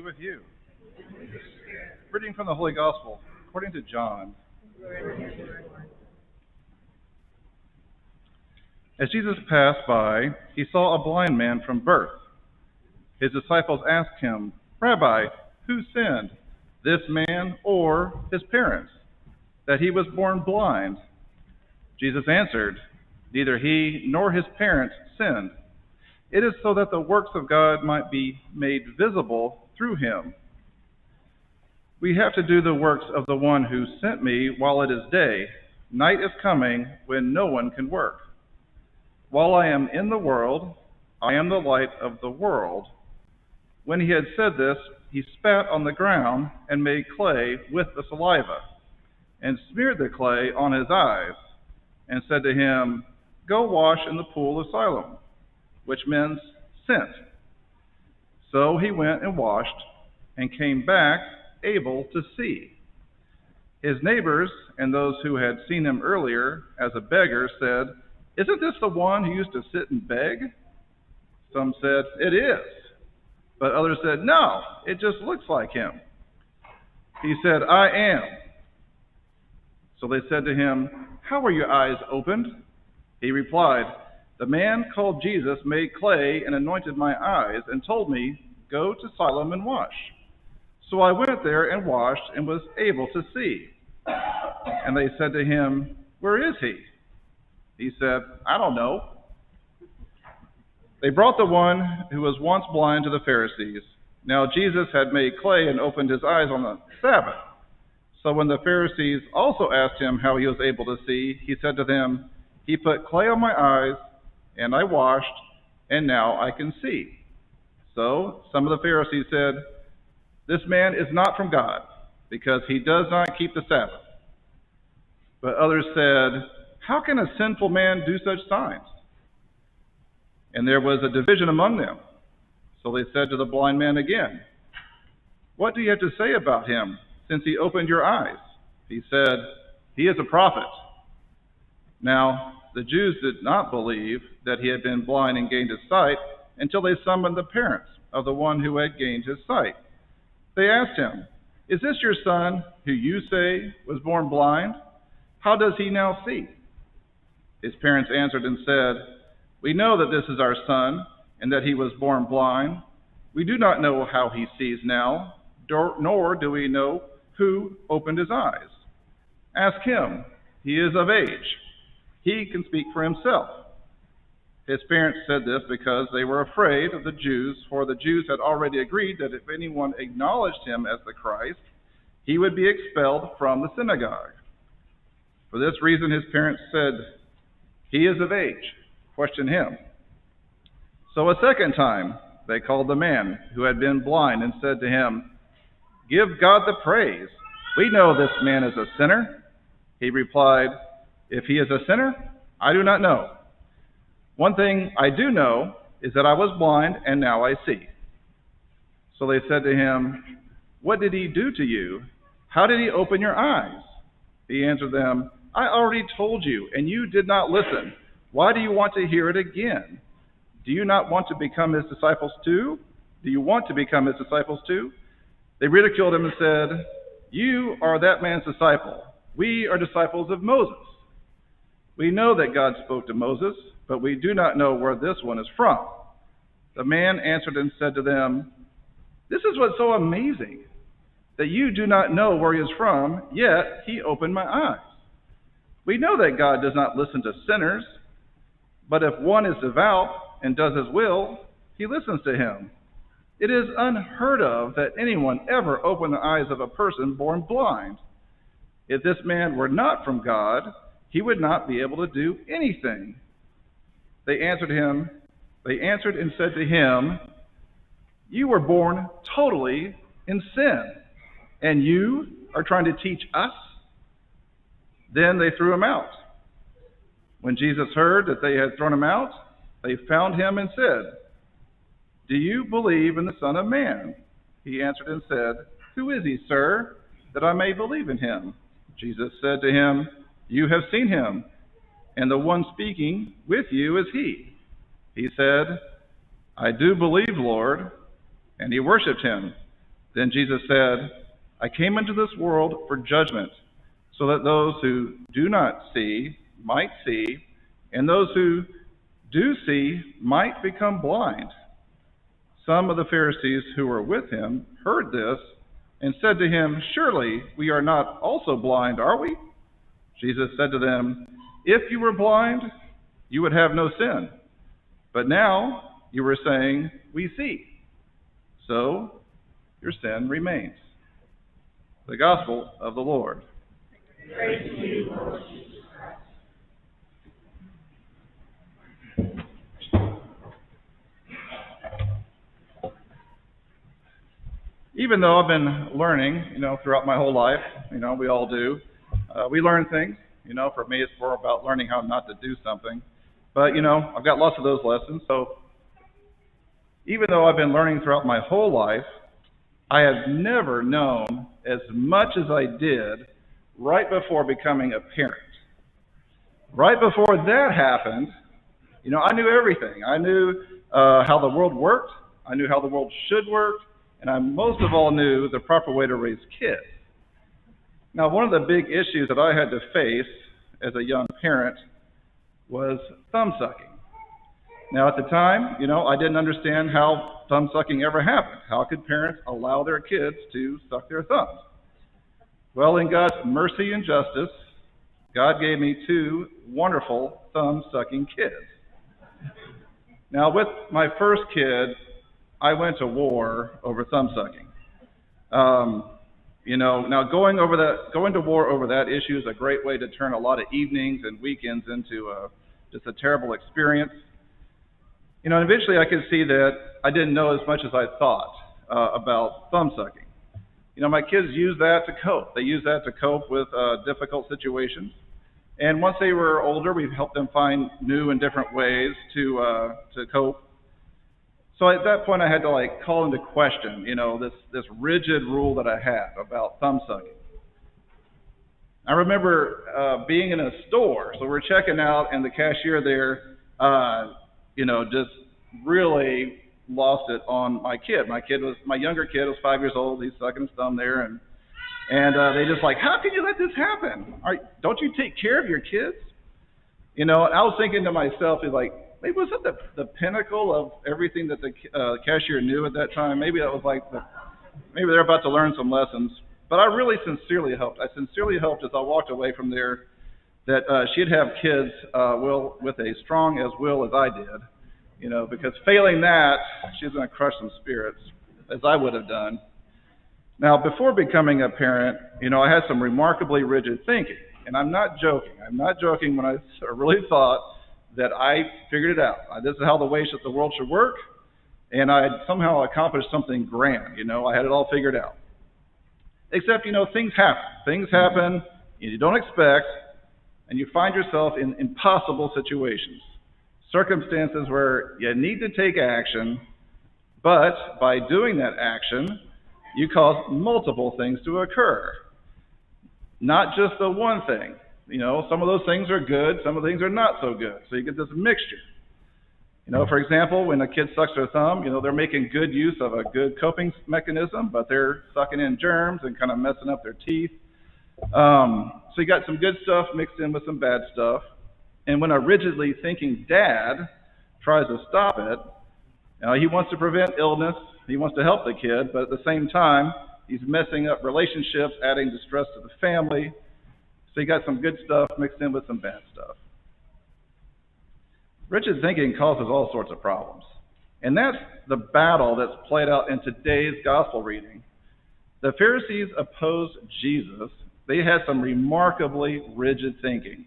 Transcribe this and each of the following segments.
with you. Reading from the Holy Gospel according to John. As Jesus passed by, he saw a blind man from birth. His disciples asked him, "Rabbi, who sinned, this man or his parents, that he was born blind?" Jesus answered, "Neither he nor his parents sinned. It is so that the works of God might be made visible through him. We have to do the works of the one who sent me while it is day. Night is coming when no one can work. While I am in the world, I am the light of the world." When he had said this, he spat on the ground and made clay with the saliva, and smeared the clay on his eyes, and said to him, "Go wash in the pool of Siloam," which means sent. So he went and washed, and came back able to see. His neighbors and those who had seen him earlier as a beggar said, "Isn't this the one who used to sit and beg?" Some said, "It is." But others said, "No, it just looks like him." He said, "I am." So they said to him, "How were your eyes opened?" He replied, "The man called Jesus made clay and anointed my eyes and told me, 'Go to Siloam and wash.' So I went there and washed and was able to see." And they said to him, "Where is he?" He said, "I don't know." They brought the one who was once blind to the Pharisees. Now Jesus had made clay and opened his eyes on the Sabbath. So when the Pharisees also asked him how he was able to see, he said to them, "He put clay on my eyes, and I washed, and now I can see." So some of the Pharisees said, "This man is not from God, because he does not keep the Sabbath." But others said, "How can a sinful man do such signs?" And there was a division among them. So they said to the blind man again, "What do you have to say about him, since he opened your eyes?" He said, "He is a prophet." Now the Jews did not believe that he had been blind and gained his sight until they summoned the parents of the one who had gained his sight. They asked him, "Is this your son, who you say was born blind? How does he now see?" His parents answered and said, "We know that this is our son, and that he was born blind. We do not know how he sees now, nor do we know who opened his eyes. Ask him. He is of age. He can speak for himself." His parents said this because they were afraid of the Jews, for the Jews had already agreed that if anyone acknowledged him as the Christ, he would be expelled from the synagogue. For this reason his parents said, "He is of age. Question him." So a second time they called the man who had been blind and said to him, "Give God the praise. We know this man is a sinner." He replied, "If he is a sinner, I do not know. One thing I do know is that I was blind and now I see." So they said to him, "What did he do to you? How did he open your eyes?" He answered them, "I already told you, and you did not listen. Why do you want to hear it again? Do you not want to become his disciples too? Do you want to become his disciples too?" They ridiculed him and said, "You are that man's disciple. We are disciples of Moses. We know that God spoke to Moses, but we do not know where this one is from." The man answered and said to them, "This is what's so amazing, that you do not know where he is from, yet he opened my eyes. We know that God does not listen to sinners, but if one is devout and does his will, he listens to him. It is unheard of that anyone ever opened the eyes of a person born blind. If this man were not from God, he would not be able to do anything." They answered and said to him, "You were born totally in sin, and you are trying to teach us?" Then they threw him out. When Jesus heard that they had thrown him out, they found him and said, "Do you believe in the Son of Man?" He answered and said, "Who is he, sir, that I may believe in him?" Jesus said to him, "You have seen him, and the one speaking with you is he." He said, "I do believe, Lord." And he worshipped him. Then Jesus said, I came into this world for judgment, so that those who do not see might see, and those who do see might become blind. Some of the Pharisees who were with him heard this and said to him, Surely we are not also blind, are we? Jesus said to them, If you were blind, you would have no sin. But now you are saying, We see. So your sin remains. The Gospel of the Lord. Praise to you, Lord Jesus Christ. Even though I've been learning, throughout my whole life, we all do. We learn things. For me, it's more about learning how not to do something. But, I've got lots of those lessons. So even though I've been learning throughout my whole life, I have never known as much as I did right before becoming a parent. Right before that happened, I knew everything. I knew how the world worked. I knew how the world should work. And I most of all knew the proper way to raise kids. Now, one of the big issues that I had to face as a young parent was thumb sucking. Now, at the time, I didn't understand how thumb sucking ever happened. How could parents allow their kids to suck their thumbs? Well, in God's mercy and justice, God gave me two wonderful thumb-sucking kids. Now, with my first kid, I went to war over thumb sucking. Now going to war over that issue is a great way to turn a lot of evenings and weekends into just a terrible experience. And eventually I could see that I didn't know as much as I thought about thumb sucking. My kids use that to cope. They use that to cope with difficult situations. And once they were older, we've helped them find new and different ways to cope. So at that point, I had to call into question, this rigid rule that I had about thumb sucking. I remember being in a store, so we're checking out, and the cashier there, just really lost it on my kid. My younger kid was 5 years old. He's sucking his thumb there, and they just how can you let this happen? Don't you take care of your kids? And I was thinking to myself, maybe was it the pinnacle of everything that the cashier knew at that time? Maybe that was maybe they're about to learn some lessons. But I really sincerely hoped. I sincerely hoped as I walked away from there that she'd have kids with a strong as will as I did, because failing that, she's going to crush some spirits, as I would have done. Now, before becoming a parent, I had some remarkably rigid thinking. And I'm not joking. I'm not joking when I really thought that I figured it out. This is how the world should work, and I had somehow accomplished something grand. I had it all figured out. Except, things happen. Things happen you don't expect, and you find yourself in impossible situations. Circumstances where you need to take action, but by doing that action, you cause multiple things to occur. Not just the one thing. Some of those things are good, some of the things are not so good. So you get this mixture. For example, when a kid sucks their thumb, they're making good use of a good coping mechanism, but they're sucking in germs and kind of messing up their teeth. So you got some good stuff mixed in with some bad stuff. And when a rigidly thinking dad tries to stop it, he wants to prevent illness, he wants to help the kid, but at the same time, he's messing up relationships, adding distress to the family. So you got some good stuff mixed in with some bad stuff. Rigid thinking causes all sorts of problems. And that's the battle that's played out in today's gospel reading. The Pharisees opposed Jesus. They had some remarkably rigid thinking.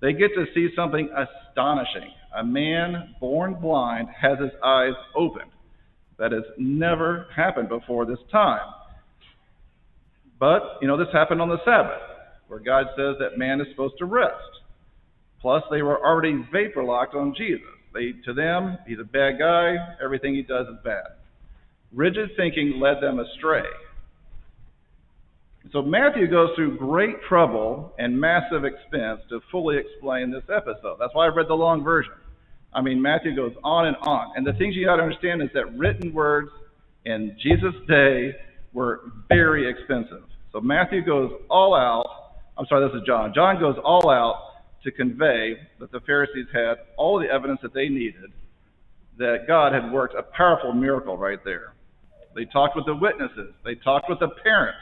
They get to see something astonishing. A man born blind has his eyes opened. That has never happened before this time. But, this happened on the Sabbath, where God says that man is supposed to rest. Plus, they were already vapor locked on Jesus. To them, he's a bad guy. Everything he does is bad. Rigid thinking led them astray. So Matthew goes through great trouble and massive expense to fully explain this episode. That's why I read the long version. Matthew goes on. And the things you got to understand is that written words in Jesus' day were very expensive. So Matthew goes all out. I'm sorry, this is John. John goes all out to convey that the Pharisees had all the evidence that they needed, that God had worked a powerful miracle right there. They talked with the witnesses. They talked with the parents.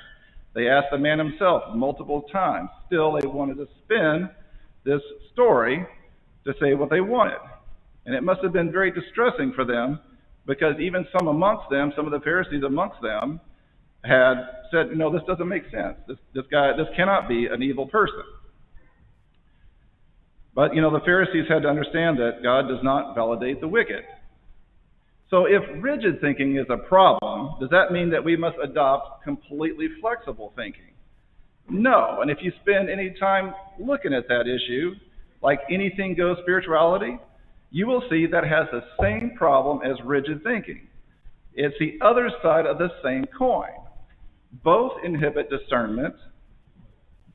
They asked the man himself multiple times. Still, they wanted to spin this story to say what they wanted. And it must have been very distressing for them, because even some amongst them, some of the Pharisees amongst them, had said, no, this doesn't make sense. This cannot be an evil person. But, the Pharisees had to understand that God does not validate the wicked. So if rigid thinking is a problem, does that mean that we must adopt completely flexible thinking? No. And if you spend any time looking at that issue, like anything goes spirituality, you will see that has the same problem as rigid thinking. It's the other side of the same coin. Both inhibit discernment,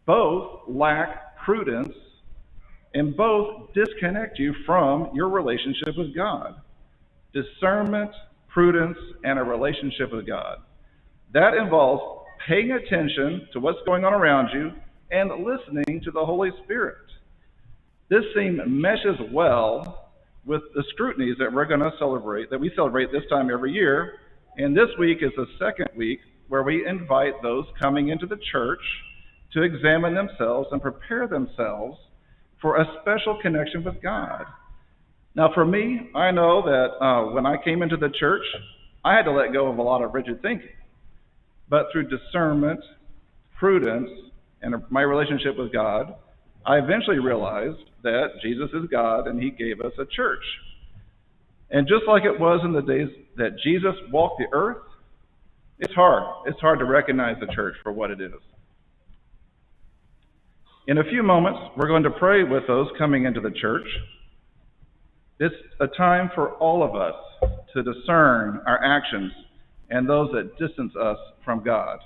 both lack prudence, and both disconnect you from your relationship with God. Discernment, prudence, and a relationship with God. That involves paying attention to what's going on around you and listening to the Holy Spirit. This theme meshes well with the scrutinies that we're going to celebrate, that we celebrate this time every year. And this week is the second week where we invite those coming into the church to examine themselves and prepare themselves for a special connection with God. Now, for me, I know that when I came into the church, I had to let go of a lot of rigid thinking. But through discernment, prudence, and my relationship with God, I eventually realized that Jesus is God and he gave us a church. And just like it was in the days that Jesus walked the earth, it's hard. It's hard to recognize the church for what it is. In a few moments, we're going to pray with those coming into the church. It's a time for all of us to discern our actions and those that distance us from God.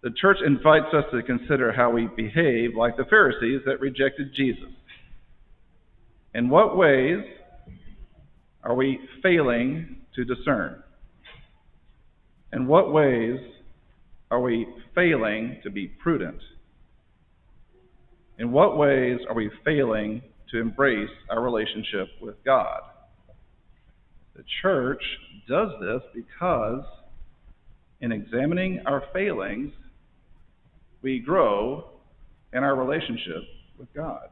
The church invites us to consider how we behave like the Pharisees that rejected Jesus. In what ways are we failing to discern? In what ways are we failing to be prudent? In what ways are we failing to embrace our relationship with God? The church does this because in examining our failings, we grow in our relationship with God.